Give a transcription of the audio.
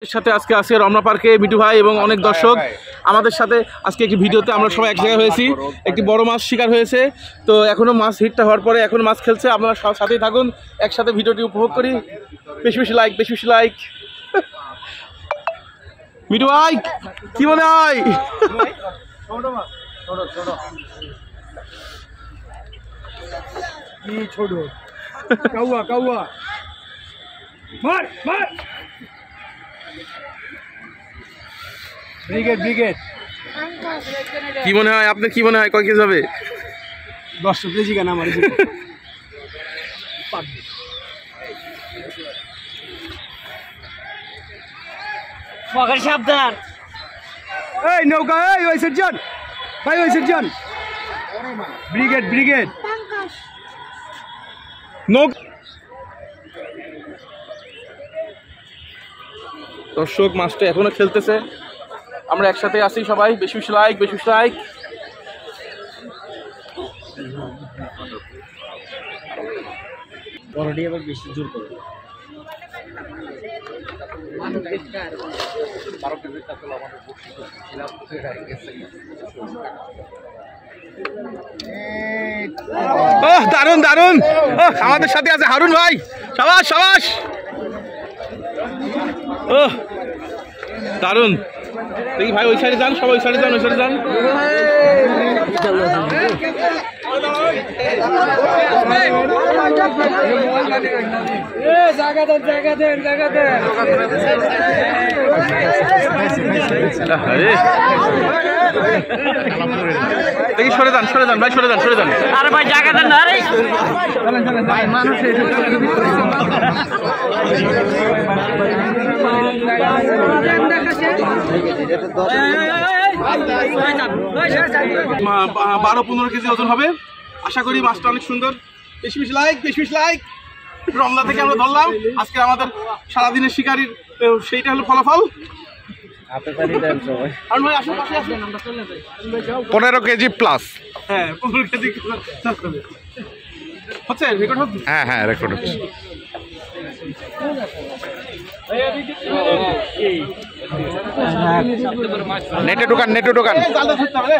সাথে আজকে আছে রমনা পার্কে মিঠু ভাই এবং অনেক দর্শক আমাদের সাথে আজকে একটি ভিডিওতে আমরা সবাই এক জায়গায় হয়েছি। একটি বড় মাছ শিকার হয়েছে, তো এখনো মাছ হিটটা হওয়ার পরে এখন মাছ খেলছে। আপনারা সাথেই থাকুন, একসাথে ভিডিওটি উপভোগ করি। বেশি বেশি লাইক, বেশি বেশি লাইক। মিঠু ভাই কি মনে হয়? ছোট কাউয়া কাউয়া মার মার ব্রিগেড ব্রিগেড। কি মনে হয় আপনার, কি মনে হয় কয় কেজি হবে? 10 কেজি কেন আমার সাবধান। এই নৌকা, এই ওই সজ্জন ভাই, ওই সজ্জন ব্রিগেড ব্রিগেড। দর্শক মাছটা এখনো খেলতেছে, আমরা একসাথে আছি সবাই। বেশি বেশি লাইক, বেশি বেশি লাইক। বড়টি আবার বেশি জোর করে। দারুন দারুন, আমাদের সাথে আছে হারুন ভাই। সাবাস সাবাস, দারুন। দেখি ভাই ওই সাইডে যান, সবাই ওই সাইডে যান, ওই সাইডে যান। দেখি সরে যান, সরে যান ভাই, সরে যান, সরে যান। আরে ভাই জায়গা দেন না রে ভাই, মানুষ বারো 15 কেজি ওজন হবে আশা করি। মাছটা অনেক সুন্দর। বেশি বেশি লাইক, বেশি বেশি লাইক। রমনা থেকে আমরা ধরলাম আজকে আমাদের সারাদিনের শিকারির, সেইটা হলো ফলাফল। 15 কেজি প্লাস। হ্যাঁ 15 কেজি হচ্ছে, রেকর্ড হচ্ছে। হ্যাঁ হ্যাঁ রেকর্ড হচ্ছে। নেটে ঢোকান, নেটে ঢোকান। জালটা ধরতে হবে।